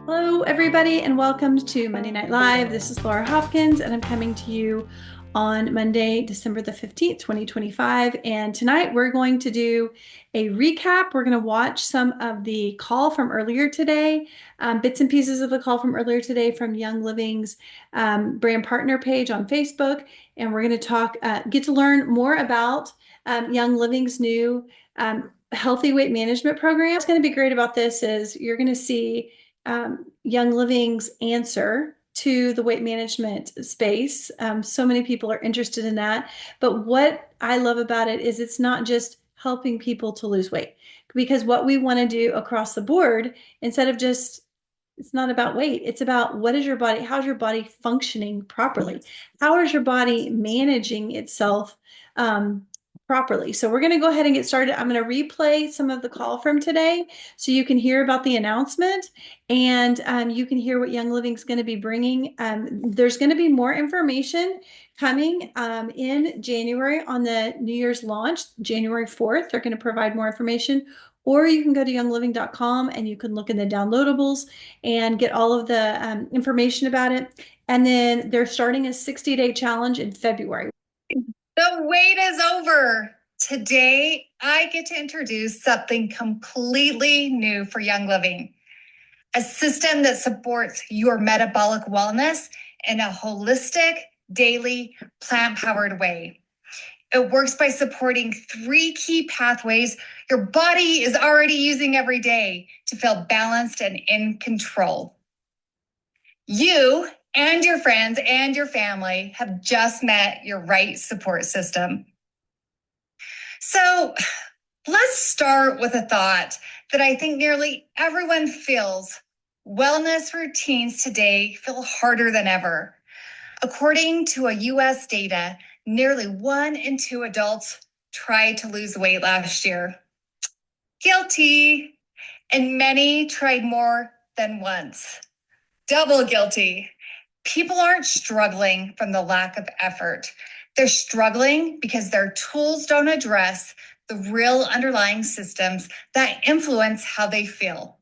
Hello, everybody, and welcome to Monday Night Live. This is Laura Hopkins, and I'm coming to you on Monday, December the 15th, 2025. And tonight we're going to do a recap. We're going to watch some of the call from earlier today, bits and pieces of the call from earlier today from Young Living's brand partner page on Facebook. And we're going to get to learn more about Young Living's new healthy weight management program. What's going to be great about this is you're going to see Young Living's answer to the weight management space. So many people are interested in that. But what I love about it is it's not just helping people to lose weight, because what we want to do across the board, instead of just, it's not about weight, it's about what is your body, how's your body functioning properly? How is your body managing itself properly? So we're going to go ahead and get started. I'm going to replay some of the call from today so you can hear about the announcement, and you can hear what Young Living is going to be bringing. There's going to be more information coming in January on the New Year's launch, January 4th. They're going to provide more information. Or you can go to youngliving.com and you can look in the downloadables and get all of the information about it. And then they're starting a 60-day challenge in February. The wait is over. Today, I get to introduce something completely new for Young Living, a system that supports your metabolic wellness in a holistic, daily, plant-powered way. It works by supporting 3 key pathways your body is already using every day to feel balanced and in control. You and your friends and your family have just met your right support system. So let's start with a thought that I think nearly everyone feels. Wellness routines today feel harder than ever. According to a US data, nearly 1 in 2 adults tried to lose weight last year. Guilty. And many tried more than once. Double guilty. People aren't struggling from the lack of effort. They're struggling because their tools don't address the real underlying systems that influence how they feel.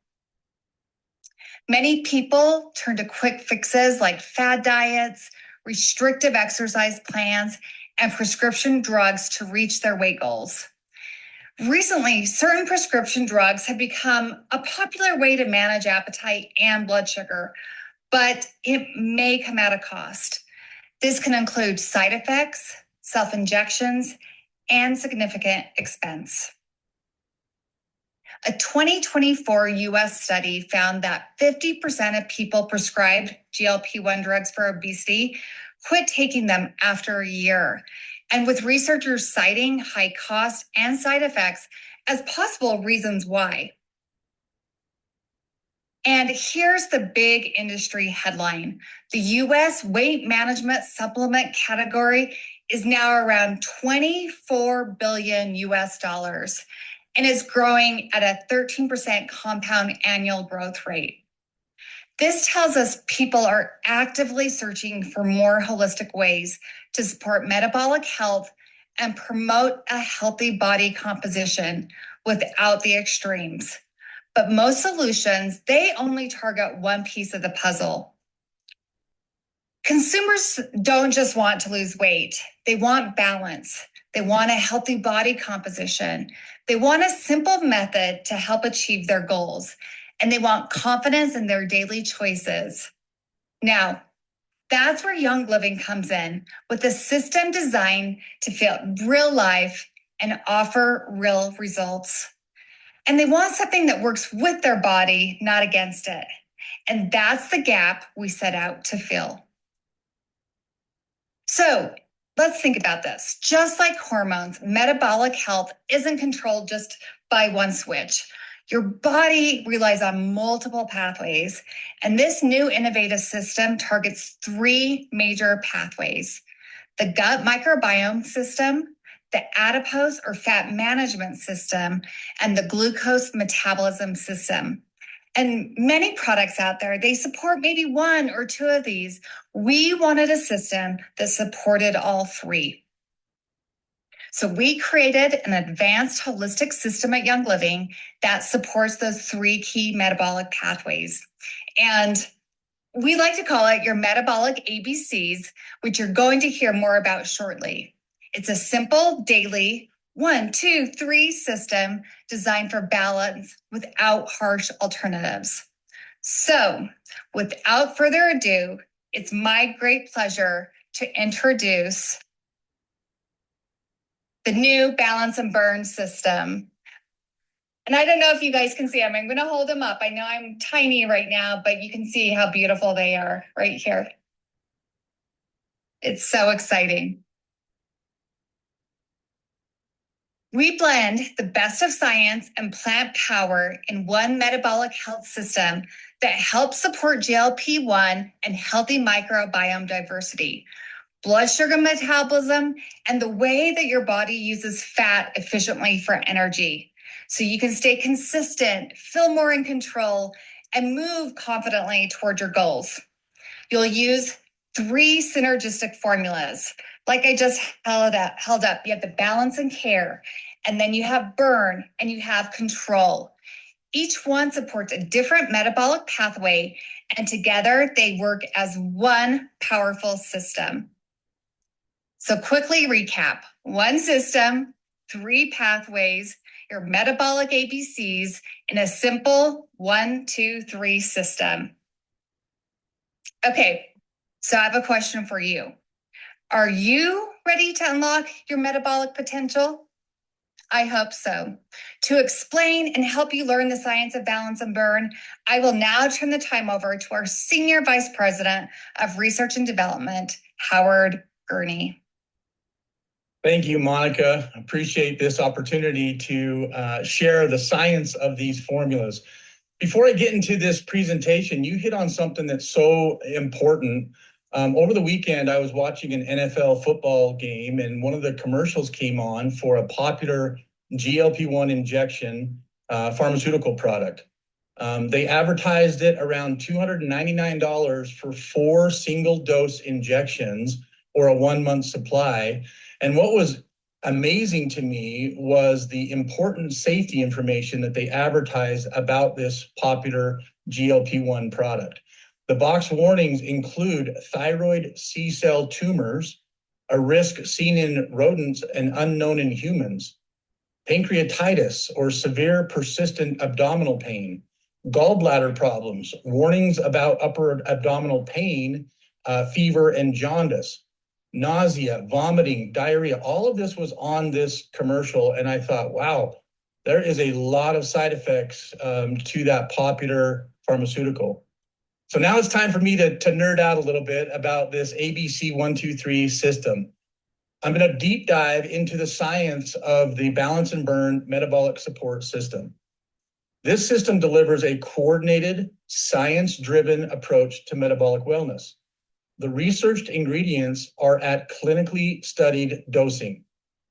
Many people turn to quick fixes like fad diets, restrictive exercise plans, and prescription drugs to reach their weight goals. Recently, certain prescription drugs have become a popular way to manage appetite and blood sugar, but it may come at a cost. This can include side effects, self-injections, and significant expense. A 2024 US study found that 50% of people prescribed GLP-1 drugs for obesity quit taking them after a year, and with researchers citing high cost and side effects as possible reasons why. And here's the big industry headline. The US weight management supplement category is now around 24 billion US dollars and is growing at a 13% compound annual growth rate. This tells us people are actively searching for more holistic ways to support metabolic health and promote a healthy body composition without the extremes. But most solutions, they only target one piece of the puzzle. Consumers don't just want to lose weight. They want balance. They want a healthy body composition. They want a simple method to help achieve their goals. And they want confidence in their daily choices. Now, that's where Young Living comes in, with a system designed to feel real life and offer real results. And they want something that works with their body, not against it. And that's the gap we set out to fill. So let's think about this. Just like hormones, metabolic health isn't controlled just by one switch. Your body relies on multiple pathways, and this new innovative system targets 3 major pathways: the gut microbiome system, the adipose or fat management system, and the glucose metabolism system. And many products out there, they support maybe 1 or 2 of these. We wanted a system that supported all 3. So we created an advanced holistic system at Young Living that supports those three key metabolic pathways. And we like to call it your metabolic ABCs, which you're going to hear more about shortly. It's a simple daily 1, 2, 3 system designed for balance without harsh alternatives. So, without further ado, it's my great pleasure to introduce the new Balance and Burn system. And I don't know if you guys can see them. I'm going to hold them up. I know I'm tiny right now, but you can see how beautiful they are right here. It's so exciting. We blend the best of science and plant power in one metabolic health system that helps support GLP-1 and healthy microbiome diversity, blood sugar metabolism, and the way that your body uses fat efficiently for energy. So you can stay consistent, feel more in control, and move confidently toward your goals. You'll use 3 synergistic formulas. Like I just held up. You have the balance and care, and then you have burn, and you have control. Each one supports a different metabolic pathway, and together they work as one powerful system. So quickly recap: 1 system, 3 pathways, your metabolic ABCs in a simple 1, 2, 3 system. Okay, so I have a question for you. Are you ready to unlock your metabolic potential? I hope so. To explain and help you learn the science of balance and burn, I will now turn the time over to our Senior Vice President of Research and Development, Howard Gurney. Thank you, Monica. Appreciate this opportunity to share the science of these formulas. Before I get into this presentation, you hit on something that's so important. Over the weekend, I was watching an NFL football game, and one of the commercials came on for a popular GLP-1 injection pharmaceutical product. They advertised it around $299 for 4 single-dose injections or a 1-month supply. And what was amazing to me was the important safety information that they advertised about this popular GLP-1 product. The box warnings include thyroid C-cell tumors, a risk seen in rodents and unknown in humans, pancreatitis or severe persistent abdominal pain, gallbladder problems, warnings about upper abdominal pain, fever, and jaundice, nausea, vomiting, diarrhea. All of this was on this commercial, and I thought, wow, there is a lot of side effects to that popular pharmaceutical. So now it's time for me to nerd out a little bit about this ABC 1, 2, 3 system. I'm going to deep dive into the science of the Balance and Burn metabolic support system. This system delivers a coordinated, science-driven approach to metabolic wellness. The researched ingredients are at clinically studied dosing.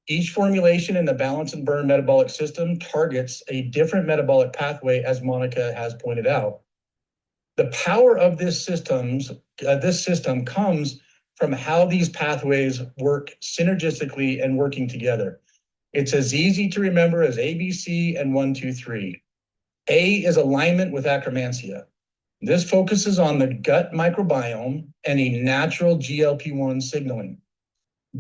Each formulation in the Balance and Burn metabolic system targets a different metabolic pathway, as Monica has pointed out. The power of this system comes from how these pathways work synergistically and working together. It's as easy to remember as ABC and 1, 2, 3. A is alignment with Akkermansia. This focuses on the gut microbiome and a natural GLP-1 signaling.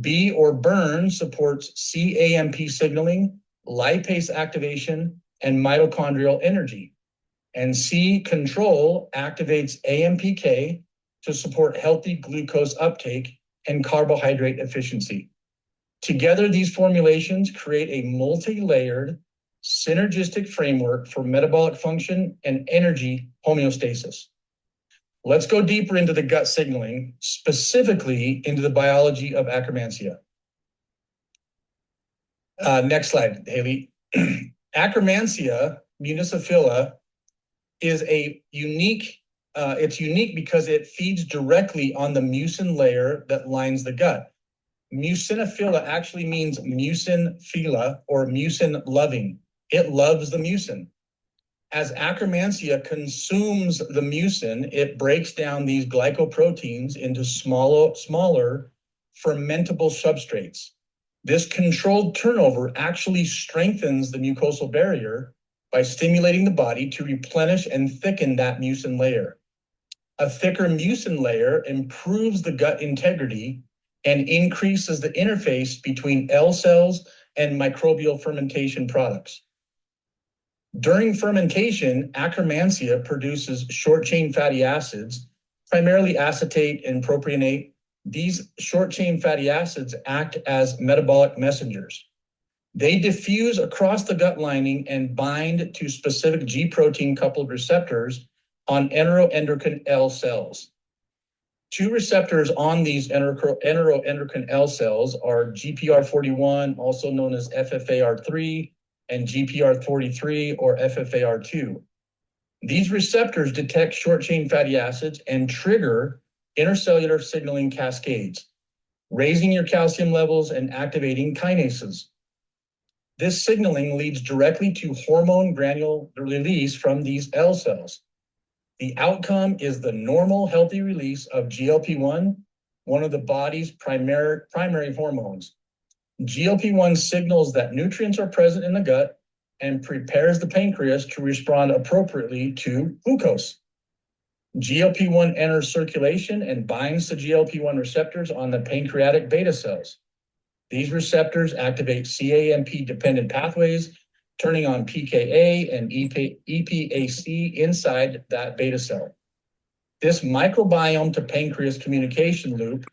B, or burn, supports CAMP signaling, lipase activation, and mitochondrial energy. And C, control, activates AMPK to support healthy glucose uptake and carbohydrate efficiency. Together, these formulations create a multi-layered, synergistic framework for metabolic function and energy homeostasis. Let's go deeper into the gut signaling, specifically into the biology of Akkermansia. Next slide, Haley. Akkermansia municidifila is it's unique because it feeds directly on the mucin layer that lines the gut. Mucinophilia actually means mucin phila, or mucin loving. It loves the mucin. As Akkermansia consumes the mucin, it breaks down these glycoproteins into smaller fermentable substrates. This controlled turnover actually strengthens the mucosal barrier by stimulating the body to replenish and thicken that mucin layer. A thicker mucin layer improves the gut integrity and increases the interface between L cells and microbial fermentation products. During fermentation, Akkermansia produces short-chain fatty acids, primarily acetate and propionate. These short-chain fatty acids act as metabolic messengers. They diffuse across the gut lining and bind to specific G protein coupled receptors on enteroendocrine L cells. Two receptors on these enteroendocrine L cells are GPR41, also known as FFAR3, and GPR43 or FFAR2. These receptors detect short-chain fatty acids and trigger intercellular signaling cascades, raising your calcium levels and activating kinases. This signaling leads directly to hormone granule release from these L cells. The outcome is the normal, healthy release of GLP-1, one of the body's primary hormones. GLP-1 signals that nutrients are present in the gut and prepares the pancreas to respond appropriately to glucose. GLP-1 enters circulation and binds to GLP-1 receptors on the pancreatic beta cells. These receptors activate CAMP-dependent pathways, turning on PKA and EPAC inside that beta cell. This microbiome to pancreas communication loop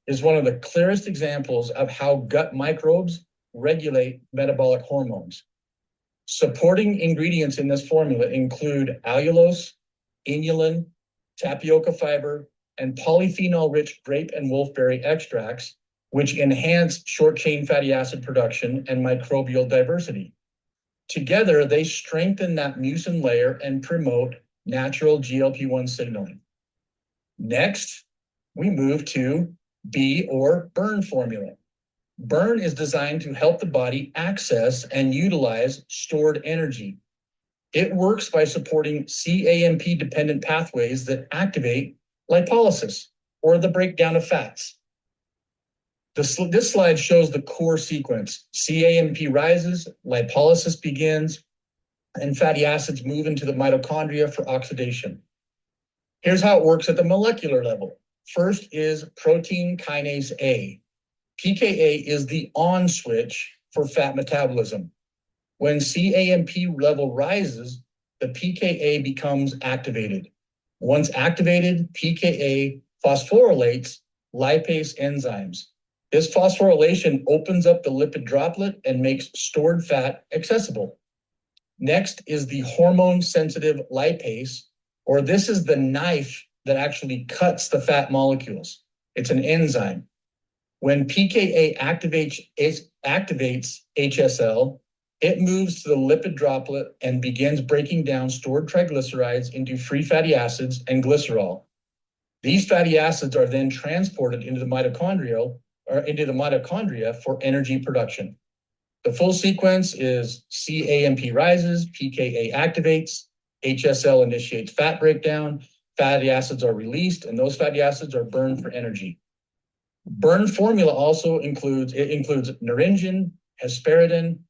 is one of the clearest examples of how gut microbes regulate metabolic hormones. Supporting ingredients in this formula include allulose, inulin, tapioca fiber, and polyphenol-rich grape and wolfberry extracts, which enhance short-chain fatty acid production and microbial diversity. Together, they strengthen that mucin layer and promote natural GLP-1 signaling. Next, we move to B or Burn formula. Burn is designed to help the body access and utilize stored energy. It works by supporting CAMP-dependent pathways that activate lipolysis, or the breakdown of fats. This slide shows the core sequence. CAMP rises, lipolysis begins, and fatty acids move into the mitochondria for oxidation. Here's how it works at the molecular level. First is protein kinase A. PKA is the on switch for fat metabolism. When CAMP level rises, the PKA becomes activated. Once activated, PKA phosphorylates lipase enzymes. This phosphorylation opens up the lipid droplet and makes stored fat accessible. Next is the hormone-sensitive lipase, or this is the knife that actually cuts the fat molecules. It's an enzyme. When PKA activates HSL, it moves to the lipid droplet and begins breaking down stored triglycerides into free fatty acids and glycerol. These fatty acids are then transported into the mitochondria for energy production. The full sequence is CAMP rises, PKA activates, HSL initiates fat breakdown, fatty acids are released, and those fatty acids are burned for energy. Burn formula also includes naringin, hesperidin,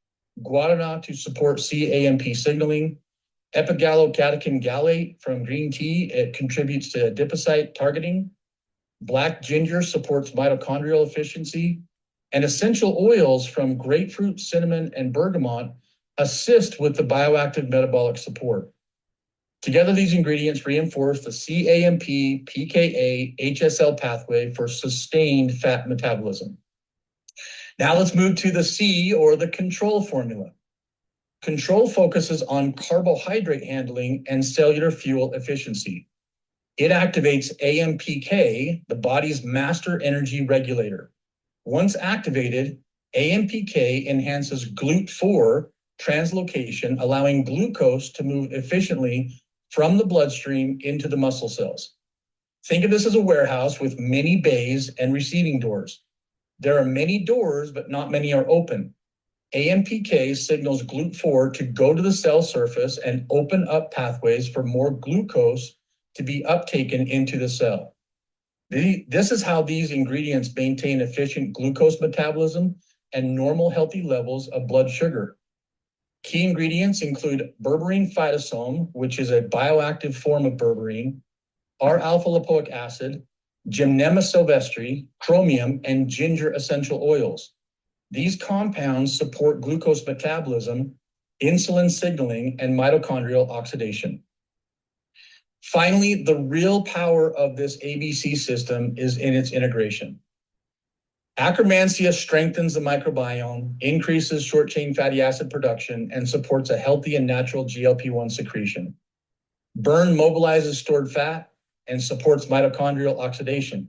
guarana to support CAMP signaling, epigallocatechin gallate from green tea, it contributes to adipocyte targeting, black ginger supports mitochondrial efficiency, and essential oils from grapefruit, cinnamon, and bergamot assist with the bioactive metabolic support. Together, these ingredients reinforce the CAMP, PKA, HSL pathway for sustained fat metabolism. Now let's move to the C, or the control formula. Control focuses on carbohydrate handling and cellular fuel efficiency. It activates AMPK, the body's master energy regulator. Once activated, AMPK enhances GLUT4 translocation, allowing glucose to move efficiently from the bloodstream into the muscle cells. Think of this as a warehouse with many bays and receiving doors. There are many doors, but not many are open. AMPK signals GLUT4 to go to the cell surface and open up pathways for more glucose to be uptaken into the cell. This is how these ingredients maintain efficient glucose metabolism and normal healthy levels of blood sugar. Key ingredients include berberine phytosome, which is a bioactive form of berberine, R-alpha lipoic acid, Gymnema sylvestre, chromium, and ginger essential oils. These compounds support glucose metabolism, insulin signaling, and mitochondrial oxidation. Finally, the real power of this ABC system is in its integration. Akkermansia strengthens the microbiome, increases short-chain fatty acid production, and supports a healthy and natural GLP-1 secretion. Burn mobilizes stored fat and supports mitochondrial oxidation.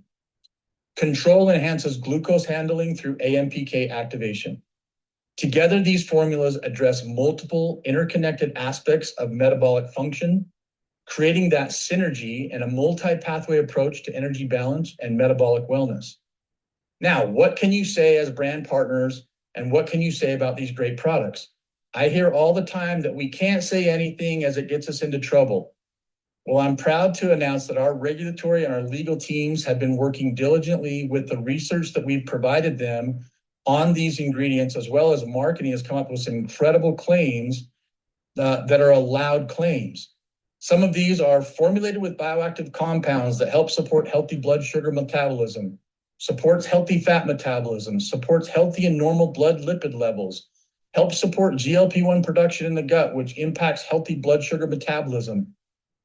Control enhances glucose handling through AMPK activation. Together, these formulas address multiple interconnected aspects of metabolic function, creating that synergy and a multi-pathway approach to energy balance and metabolic wellness. Now, what can you say as brand partners, and what can you say about these great products? I hear all the time that we can't say anything as it gets us into trouble. Well, I'm proud to announce that our regulatory and our legal teams have been working diligently with the research that we've provided them on these ingredients, as well as marketing has come up with some incredible claims that are allowed claims. Some of these are formulated with bioactive compounds that help support healthy blood sugar metabolism, supports healthy fat metabolism, supports healthy and normal blood lipid levels, helps support GLP-1 production in the gut, which impacts healthy blood sugar metabolism,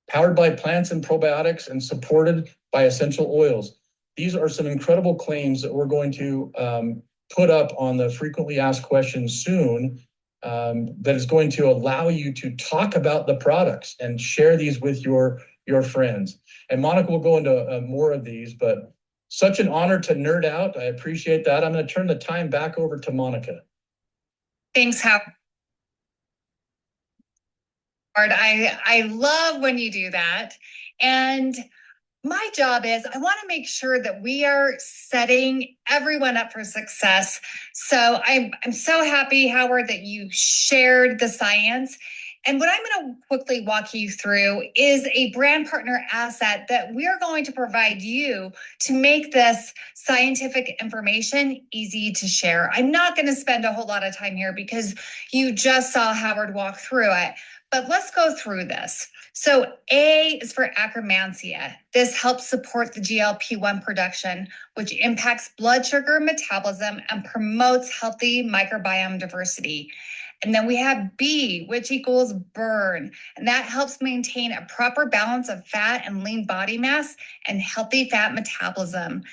powered by plants and probiotics and supported by essential oils. These are some incredible claims that we're going to put up on the frequently asked questions soon, that is going to allow you to talk about the products and share these with your friends. And Monica will go into more of these, but such an honor to nerd out. I appreciate that. I'm going to turn the time back over to Monica. Thanks, Howard. I love when you do that. And my job is I want to make sure that we are setting everyone up for success. So I'm so happy, Howard, that you shared the science. And what I'm going to quickly walk you through is a brand partner asset that we're going to provide you to make this scientific information easy to share. I'm not going to spend a whole lot of time here because you just saw Howard walk through it. But let's go through this. So A is for Akkermansia. This helps support the GLP-1 production, which impacts blood sugar metabolism and promotes healthy microbiome diversity. And then we have B, which equals burn. And that helps maintain a proper balance of fat and lean body mass and healthy fat metabolism.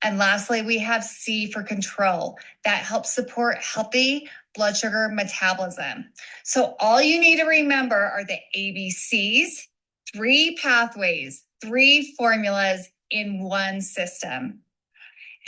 And lastly, we have C for control. That helps support healthy blood sugar metabolism. So all you need to remember are the ABCs, 3 pathways, 3 formulas in one system.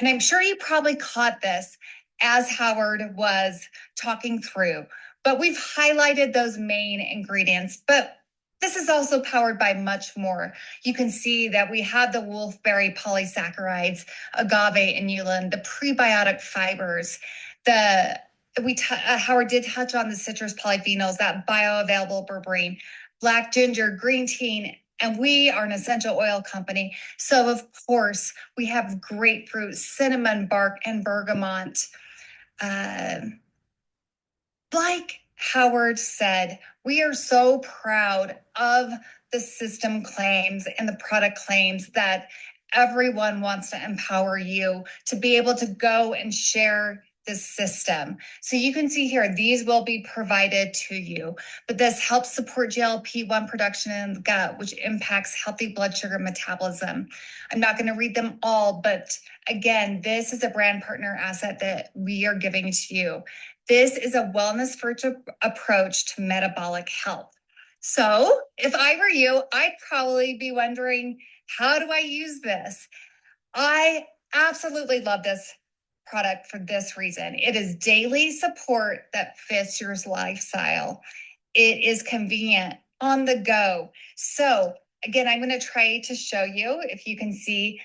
And I'm sure you probably caught this as Howard was talking through, but we've highlighted those main ingredients, but this is also powered by much more. You can see that we have the wolfberry polysaccharides, agave inulin, the prebiotic fibers, Howard did touch on the citrus polyphenols, that bioavailable berberine, black ginger, green tea, and we are an essential oil company. So of course we have grapefruit, cinnamon bark, and bergamot. Like Howard said, we are so proud of the system claims and the product claims that everyone wants to empower you to be able to go and share this system. So you can see here, these will be provided to you, but this helps support GLP-1 production in the gut, which impacts healthy blood sugar metabolism. I'm not going to read them all, but again, this is a brand partner asset that we are giving to you. This is a wellness first approach to metabolic health. So if I were you, I'd probably be wondering, how do I use this? I absolutely love this product for this reason. It is daily support that fits your lifestyle. It is convenient, on the go. So again, I'm going to try to show you if you can see.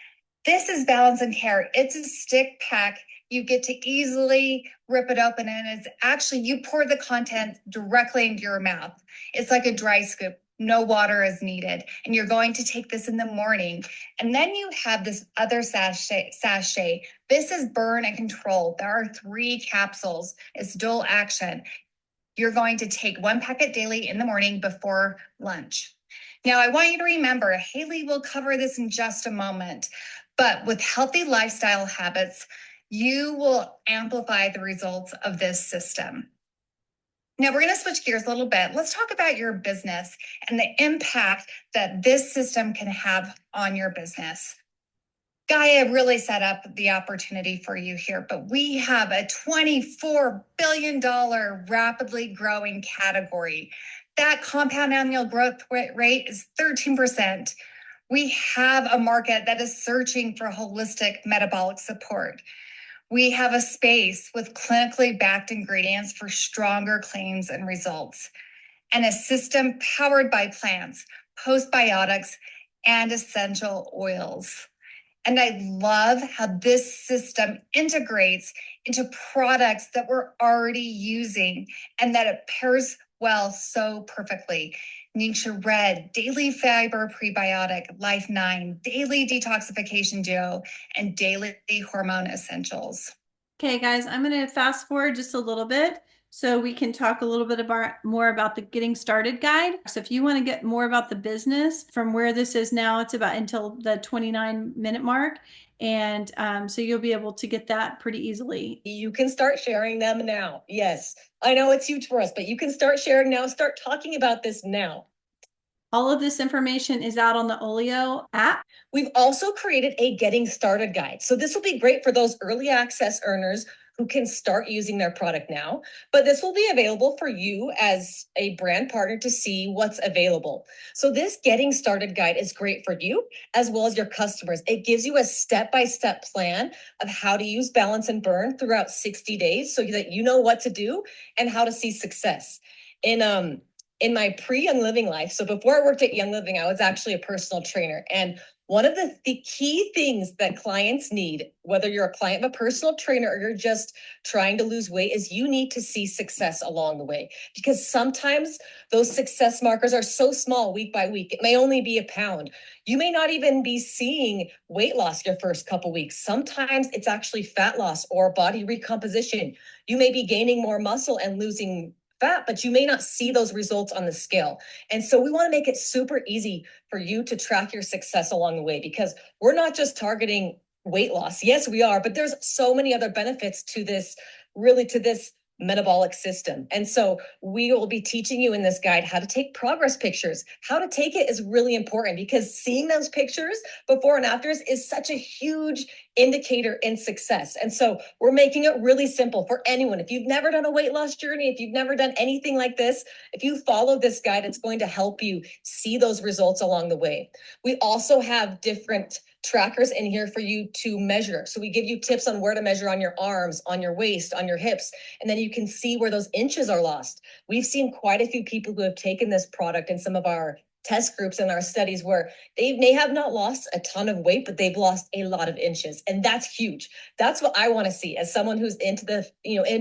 This is Balance and Care. It's a stick pack. You get to easily rip it open, and it's actually, you pour the content directly into your mouth. It's like a dry scoop. No water is needed. And you're going to take this in the morning. And then you have this other sachet. This is burn and control. There are 3 capsules. It's dual action. You're going to take 1 packet daily in the morning before lunch. Now, I want you to remember, Haley will cover this in just a moment, but with healthy lifestyle habits, you will amplify the results of this system. Now, we're going to switch gears a little bit. Let's talk about your business and the impact that this system can have on your business. Gaia really set up the opportunity for you here, but we have a $24 billion rapidly growing category. That compound annual growth rate is 13%. We have a market that is searching for holistic metabolic support. We have a space with clinically backed ingredients for stronger claims and results, and a system powered by plants, postbiotics, and essential oils. And I love how this system integrates into products that we're already using and that it pairs well so perfectly. Ningxia Red, Daily Fiber Prebiotic, Life 9, Daily Detoxification Duo, and Daily Hormone Essentials. Okay, guys, I'm going to fast forward just a little bit so we can talk a little bit more about the Getting Started guide. So if you want to get more about the business from where this is now, it's about until the 29-minute mark. And so you'll be able to get that pretty easily. You can start sharing them now. Yes, I know it's huge for us, but you can start sharing now. Start talking about this now. All of this information is out on the Olio app. We've also created a Getting Started guide. So this will be great for those early access earners who can start using their product now, but this will be available for you as a brand partner to see what's available. So this Getting Started guide is great for you as well as your customers. It gives you a step-by-step plan of how to use Balance and Burn throughout 60 days so that you know what to do and how to see success. In my pre-Young Living life, so before I worked at Young Living, I was actually a personal trainer. And one of the key things that clients need, whether you're a client of a personal trainer or you're just trying to lose weight, is you need to see success along the way. Because sometimes those success markers are so small week by week. It may only be a pound. You may not even be seeing weight loss your first couple weeks. Sometimes it's actually fat loss or body recomposition. You may be gaining more muscle and losing fat, but you may not see those results on the scale. And so we want to make it super easy for you to track your success along the way, because we're not just targeting weight loss. Yes, we are, but there's so many other benefits to this, really to this metabolic system. And so we will be teaching you in this guide how to take progress pictures. How to take it is really important because seeing those pictures before and afters is such a huge indicator in success. And so we're making it really simple for anyone. If you've never done a weight loss journey, if you've never done anything like this, if you follow this guide, it's going to help you see those results along the way. We also have different trackers in here for you to measure. So we give you tips on where to measure on your arms, on your waist, on your hips, and then you can see where those inches are lost. We've seen quite a few people who have taken this product in some of our test groups in our studies where they may have not lost a ton of weight, but they've lost a lot of inches. And that's huge. That's what I want to see as someone who's into the,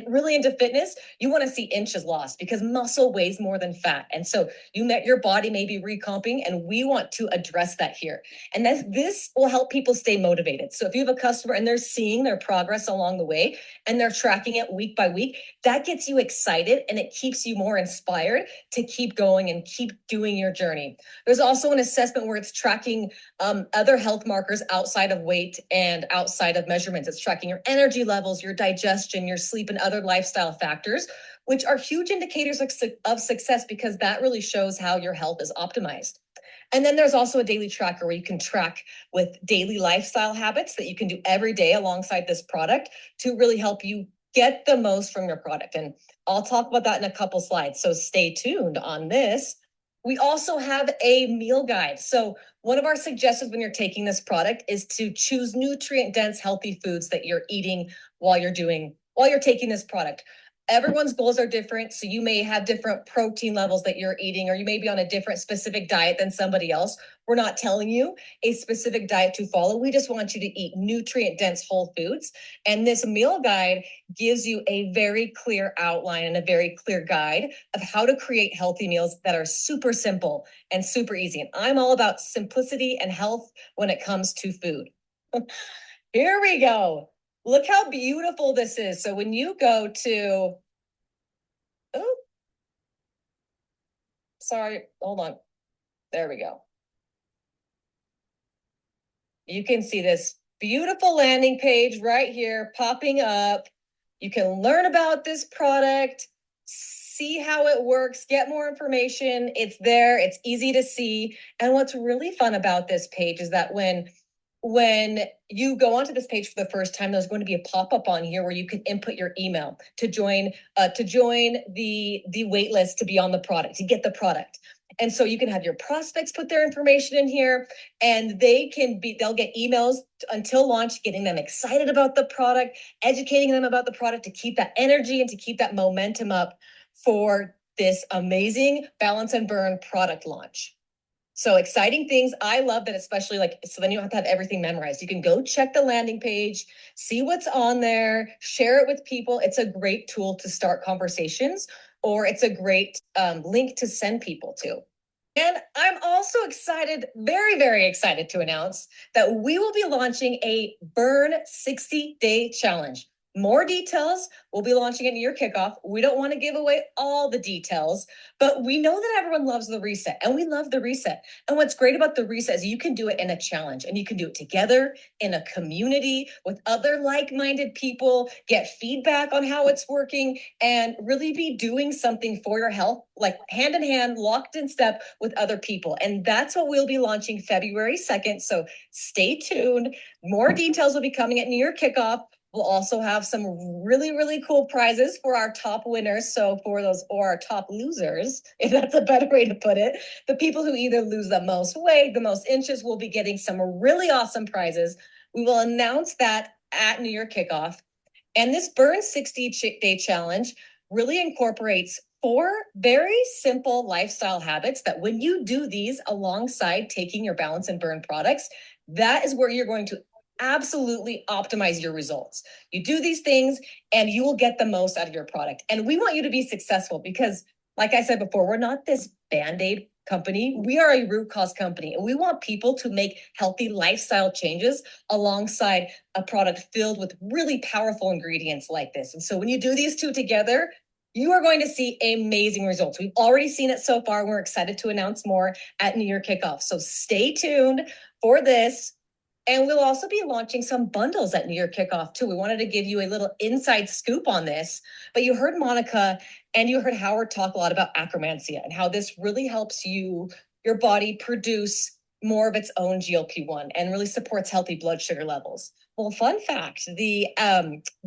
really into fitness. You want to see inches lost because muscle weighs more than fat. And so your body may be recomping, and we want to address that here. And this will help people stay motivated. So if you have a customer and they're seeing their progress along the way and they're tracking it week by week, that gets you excited and it keeps you more inspired to keep going and keep doing your journey. There's also an assessment where it's tracking other health markers outside of weight and outside of measurements. It's tracking your energy levels, your digestion, your sleep, and other lifestyle factors, which are huge indicators of success because that really shows how your health is optimized. And then there's also a daily tracker where you can track with daily lifestyle habits that you can do every day alongside this product to really help you get the most from your product. And I'll talk about that in a couple slides. So stay tuned on this. We also have a meal guide. So one of our suggestions when you're taking this product is to choose nutrient-dense, healthy foods that you're eating while you're taking this product. Everyone's goals are different. So you may have different protein levels that you're eating, or you may be on a different specific diet than somebody else. We're not telling you a specific diet to follow. We just want you to eat nutrient-dense whole foods. And this meal guide gives you a very clear outline and a very clear guide of how to create healthy meals that are super simple and super easy. And I'm all about simplicity and health when it comes to food. Here we go. Look how beautiful this is. So when you go to, oh, sorry, hold on. There we go. You can see this beautiful landing page right here popping up. You can learn about this product, see how it works, get more information. It's there, it's easy to see. And what's really fun about this page is that when you go onto this page for the first time, there's going to be a pop-up on here where you can input your email to join the wait list to be on the product, to get the product. And so you can have your prospects put their information in here, and they'll get emails until launch, getting them excited about the product, educating them about the product to keep that energy and to keep that momentum up for this amazing Balance and Burn product launch. So exciting things. I love that, especially so then you don't have to have everything memorized. You can go check the landing page, see what's on there, share it with people. It's a great tool to start conversations, or it's a great link to send people to. And I'm also excited, very, very excited to announce that we will be launching a Burn 60-day challenge. More details, we'll be launching it in your kickoff. We don't want to give away all the details, but we know that everyone loves the reset, and we love the reset. And what's great about the reset is you can do it in a challenge, and you can do it together in a community with other like-minded people, get feedback on how it's working, and really be doing something for your health, like hand in hand, locked in step with other people. And that's what we'll be launching February 2nd. So stay tuned. More details will be coming at New Year kickoff. We'll also have some really, really cool prizes for our top winners. So for those, or our top losers, if that's a better way to put it, the people who either lose the most weight, the most inches, will be getting some really awesome prizes. We will announce that at New Year kickoff. And this Burn 60-day challenge really incorporates 4 very simple lifestyle habits that when you do these alongside taking your Balance and Burn products, that is where you're going to absolutely optimize your results. You do these things and you will get the most out of your product. And we want you to be successful because, like I said before, we're not this Band-Aid company. We are a root cause company, and we want people to make healthy lifestyle changes alongside a product filled with really powerful ingredients like this. And so when you do these two together, you are going to see amazing results. We've already seen it so far. We're excited to announce more at New Year kickoff. So stay tuned for this. And we'll also be launching some bundles at New Year kickoff too. We wanted to give you a little inside scoop on this, but you heard Monica and you heard Howard talk a lot about Akkermansia and how this really helps your body produce more of its own GLP-1 and really supports healthy blood sugar levels. Well, fun fact, the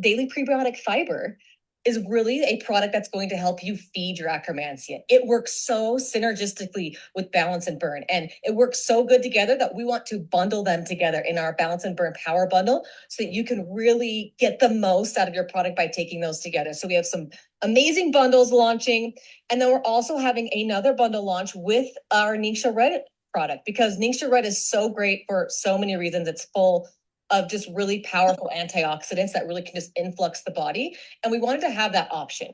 daily prebiotic fiber is really a product that's going to help you feed your Akkermansia. It works so synergistically with Balance and Burn, and it works so good together that we want to bundle them together in our Balance and Burn Power Bundle so that you can really get the most out of your product by taking those together. So we have some amazing bundles launching, and then we're also having another bundle launch with our Ningxia Red product, because Ningxia Red is so great for so many reasons. It's full of just really powerful antioxidants that really can just influx the body. And we wanted to have that option.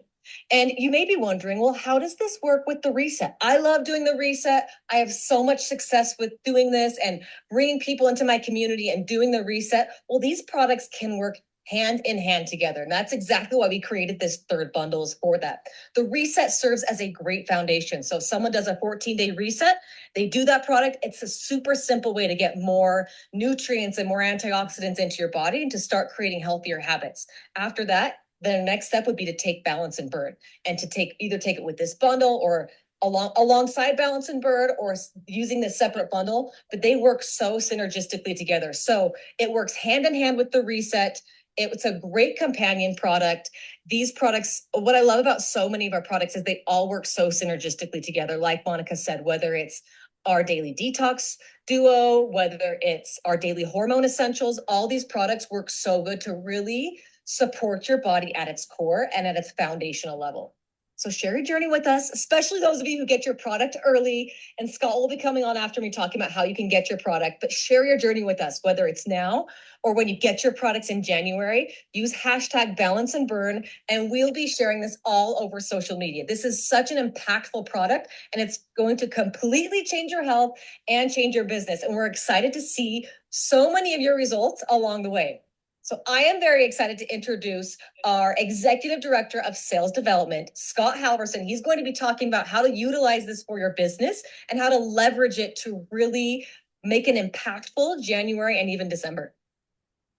And you may be wondering, well, how does this work with the reset? I love doing the reset. I have so much success with doing this and bringing people into my community and doing the reset. Well, these products can work hand in hand together. And that's exactly why we created this third bundle, is for that. The reset serves as a great foundation. So if someone does a 14-day reset, they do that product. It's a super simple way to get more nutrients and more antioxidants into your body and to start creating healthier habits. After that, the next step would be to take Balance and Burn, and to either take it with this bundle or alongside Balance and Burn, or using this separate bundle, but they work so synergistically together. So it works hand in hand with the reset. It's a great companion product. These products, what I love about so many of our products is they all work so synergistically together. Like Monica said, whether it's our daily detox duo, whether it's our daily hormone essentials, all these products work so good to really support your body at its core and at its foundational level. So share your journey with us, especially those of you who get your product early. And Scott will be coming on after me talking about how you can get your product, but share your journey with us, whether it's now or when you get your products in January. Use hashtag balance and burn, and we'll be sharing this all over social media. This is such an impactful product, and it's going to completely change your health and change your business. And we're excited to see so many of your results along the way. So I am very excited to introduce our Executive Director of Sales Development, Scott Halverson. He's going to be talking about how to utilize this for your business and how to leverage it to really make an impactful January and even December.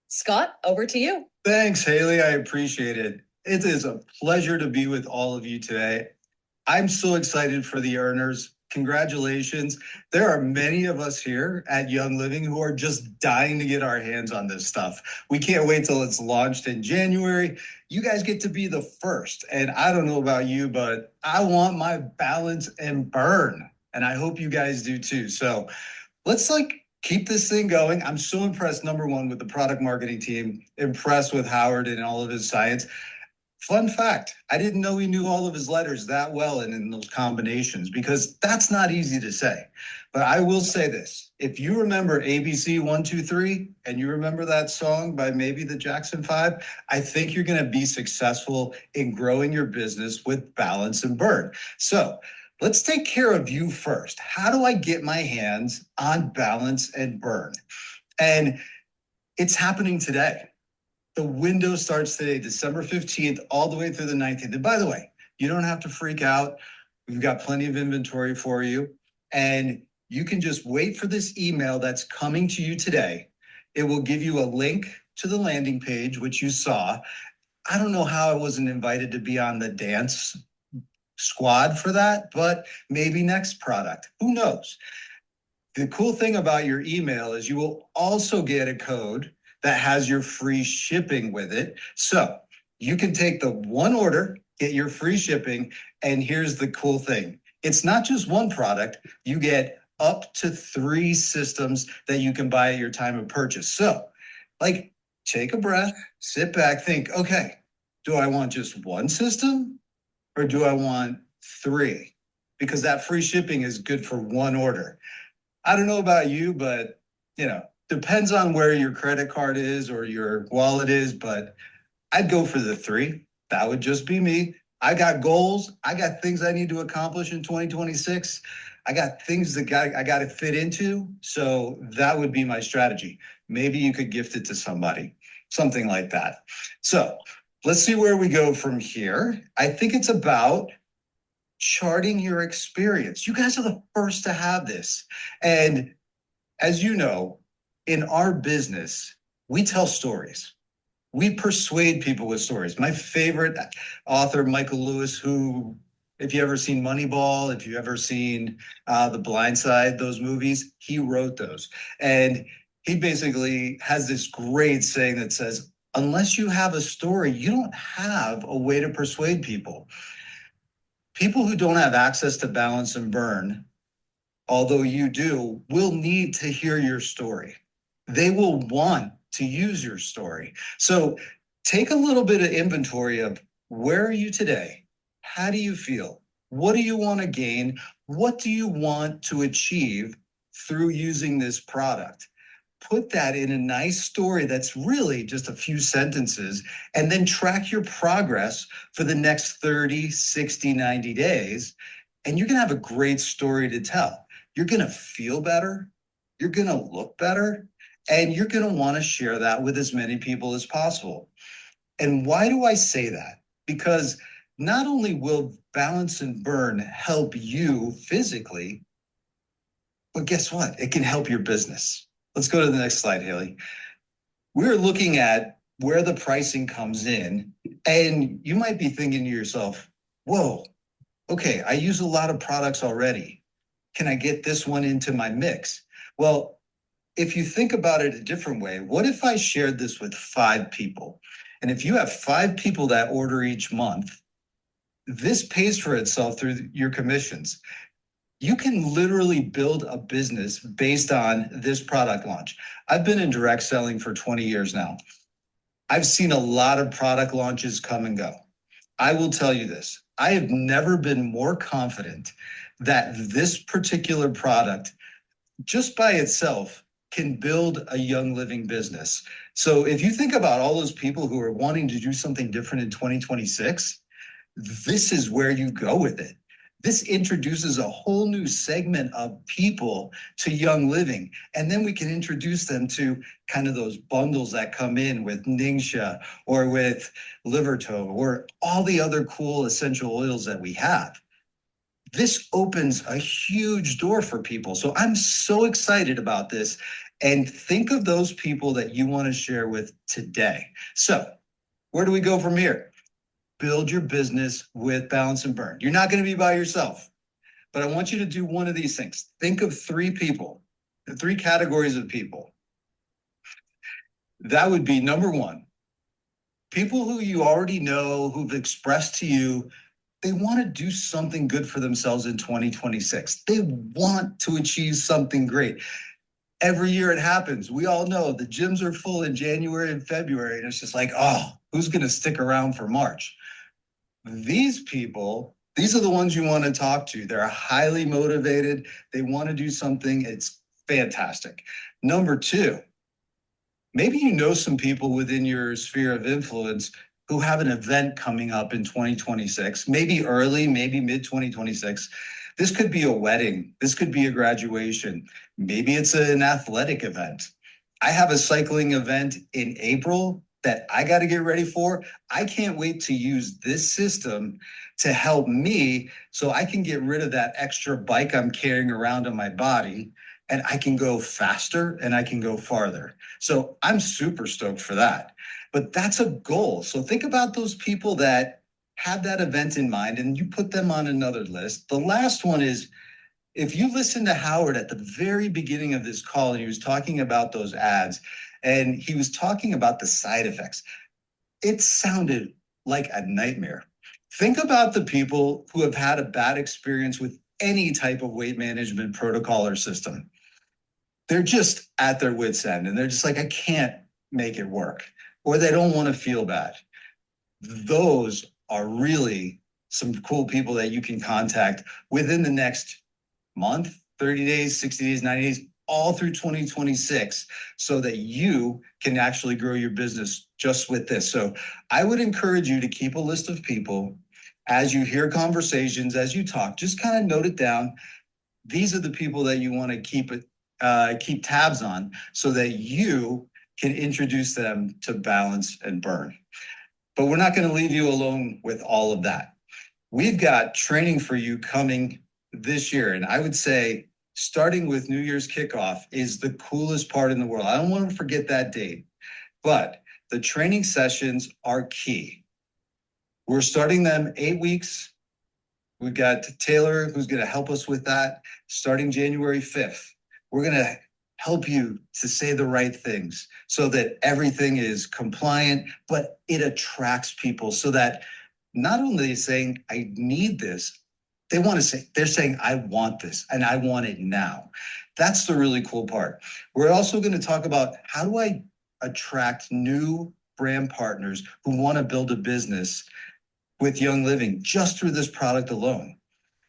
Scott, over to you. Thanks, Haley. I appreciate it. It is a pleasure to be with all of you today. I'm so excited for the earners. Congratulations. There are many of us here at Young Living who are just dying to get our hands on this stuff. We can't wait till it's launched in January. You guys get to be the first. And I don't know about you, but I want my balance and burn. And I hope you guys do too. So let's keep this thing going. I'm so impressed, number one, with the product marketing team, impressed with Howard and all of his science. Fun fact, I didn't know he knew all of his letters that well and in those combinations, because that's not easy to say. But I will say this, if you remember ABC 123 and you remember that song by maybe the Jackson 5, I think you're going to be successful in growing your business with balance and burn. So let's take care of you first. How do I get my hands on balance and burn? And it's happening today. The window starts today, December 15th, all the way through the 19th. And by the way, you don't have to freak out. We've got plenty of inventory for you. And you can just wait for this email that's coming to you today. It will give you a link to the landing page, which you saw. I don't know how I wasn't invited to be on the dance squad for that, but maybe next product. Who knows? The cool thing about your email is you will also get a code that has your free shipping with it. So you can take the one order, get your free shipping, and here's the cool thing. It's not just one product, you get up to 3 systems that you can buy at your time of purchase. So take a breath, sit back, think, okay, do I want just one system or do I want 3? Because that free shipping is good for one order. I don't know about you, but depends on where your credit card is or your wallet is, but I'd go for the 3. That would just be me. I got goals. I got things I need to accomplish in 2026. I got things that I got to fit into. So that would be my strategy. Maybe you could gift it to somebody, something like that. So let's see where we go from here. I think it's about charting your experience. You guys are the first to have this. And as you know, in our business, we tell stories. We persuade people with stories. My favorite author, Michael Lewis, who, if you ever seen Moneyball, if you ever seen The Blind Side, those movies, he wrote those. And he basically has this great saying that says, unless you have a story, you don't have a way to persuade people. People who don't have access to balance and burn, although you do, will need to hear your story. They will want to use your story. So take a little bit of inventory of where are you today? How do you feel? What do you want to gain? What do you want to achieve through using this product? Put that in a nice story that's really just a few sentences, and then track your progress for the next 30, 60, 90 days. And you're going to have a great story to tell. You're going to feel better. You're going to look better. And you're going to want to share that with as many people as possible. And why do I say that? Because not only will balance and burn help you physically, but guess what? It can help your business. Let's go to the next slide, Haley. We're looking at where the pricing comes in, and you might be thinking to yourself, whoa, okay, I use a lot of products already. Can I get this one into my mix? Well, if you think about it a different way, what if I shared this with 5 people? And if you have 5 people that order each month, this pays for itself through your commissions. You can literally build a business based on this product launch. I've been in direct selling for 20 years now. I've seen a lot of product launches come and go. I will tell you this. I have never been more confident that this particular product, just by itself, can build a Young Living business. So if you think about all those people who are wanting to do something different in 2026, this is where you go with it. This introduces a whole new segment of people to Young Living. And then we can introduce them to kind of those bundles that come in with Ningxia or with Liverto or all the other cool essential oils that we have. This opens a huge door for people. So I'm so excited about this. And think of those people that you want to share with today. So where do we go from here? Build your business with Balance and Burn. You're not going to be by yourself, but I want you to do one of these things. Think of three people, the three categories of people. That would be number one, people who you already know, who've expressed to you, they want to do something good for themselves in 2026. They want to achieve something great. Every year it happens. We all know the gyms are full in January and February, and it's just like, oh, who's going to stick around for March? These people, these are the ones you want to talk to. They're highly motivated. They want to do something. It's fantastic. Number two, maybe you know some people within your sphere of influence who have an event coming up in 2026, maybe early, maybe mid 2026. This could be a wedding. This could be a graduation. Maybe it's an athletic event. I have a cycling event in April that I got to get ready for. I can't wait to use this system to help me so I can get rid of that extra bike I'm carrying around on my body, and I can go faster and I can go farther. So I'm super stoked for that. But that's a goal. So think about those people that have that event in mind and you put them on another list. The last one is, if you listen to Howard at the very beginning of this call, and he was talking about those ads, and he was talking about the side effects, it sounded like a nightmare. Think about the people who have had a bad experience with any type of weight management protocol or system. They're just at their wits' end, and they're just like, I can't make it work, or they don't want to feel bad. Those are really some cool people that you can contact within the next month, 30 days, 60 days, 90 days, all through 2026, so that you can actually grow your business just with this. So I would encourage you to keep a list of people as you hear conversations, as you talk, just kind of note it down. These are the people that you want to keep tabs on so that you can introduce them to Balance and Burn. But we're not going to leave you alone with all of that. We've got training for you coming this year. And I would say starting with New Year's kickoff is the coolest part in the world. I don't want to forget that date, but the training sessions are key. We're starting them 8 weeks. We've got Taylor, who's going to help us with that, starting January 5th. We're going to help you to say the right things so that everything is compliant, but it attracts people so that not only saying, I need this, they're saying, I want this and I want it now. That's the really cool part. We're also going to talk about how do I attract new brand partners who want to build a business with Young Living just through this product alone.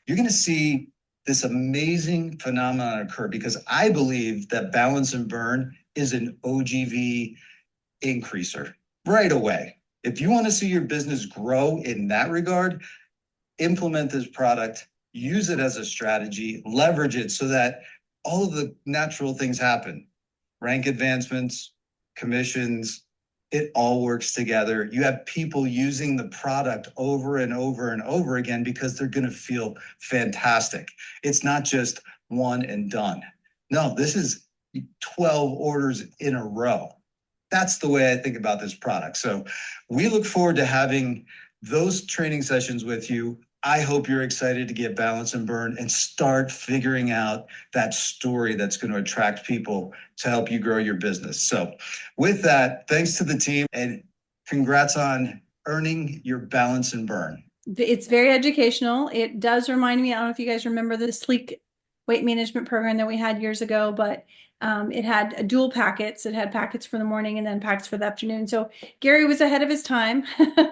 You're going to see this amazing phenomenon occur because I believe that Balance and Burn is an OGV increaser right away. If you want to see your business grow in that regard, implement this product, use it as a strategy, leverage it so that all of the natural things happen. Rank advancements, commissions, it all works together. You have people using the product over and over and over again because they're going to feel fantastic. It's not just one and done. No, this is 12 orders in a row. That's the way I think about this product. So we look forward to having those training sessions with you. I hope you're excited to get Balance and Burn and start figuring out that story that's going to attract people to help you grow your business. So with that, thanks to the team and congrats on earning your Balance and Burn. It's very educational. It does remind me, I don't know if you guys remember the Sleek weight management program that we had years ago, but It had dual packets. It had packets for the morning and then packets for the afternoon. So Gary was ahead of his time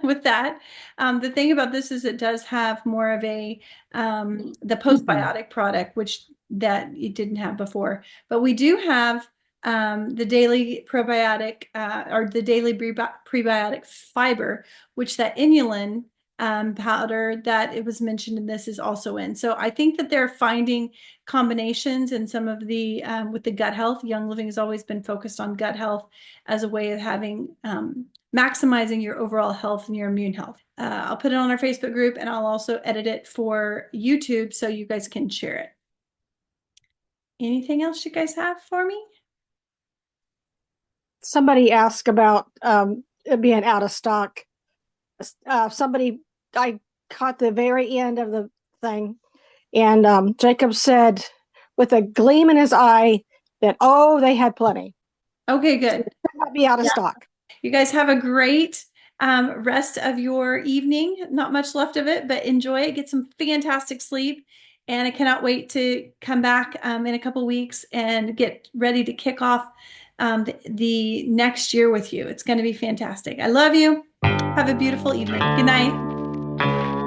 with that. The thing about this is it does have more of the postbiotic product, which that it didn't have before. But we do have the daily probiotic or the daily prebiotic fiber, which that inulin powder that it was mentioned in this is also in. So I think that they're finding combinations in some of the with the gut health. Young Living has always been focused on gut health as a way of having maximizing your overall health and your immune health. I'll put it on our Facebook group, and I'll also edit it for YouTube so you guys can share it. Anything else you guys have for me? Somebody asked about it being out of stock. I caught the very end of the thing, and Jacob said with a gleam in his eye that, oh, they had plenty. Okay, good. It might be out of stock. You guys have a great rest of your evening. Not much left of it, but enjoy it. Get some fantastic sleep. And I cannot wait to come back in a couple weeks and get ready to kick off the next year with you. It's going to be fantastic. I love you. Have a beautiful evening. Good night.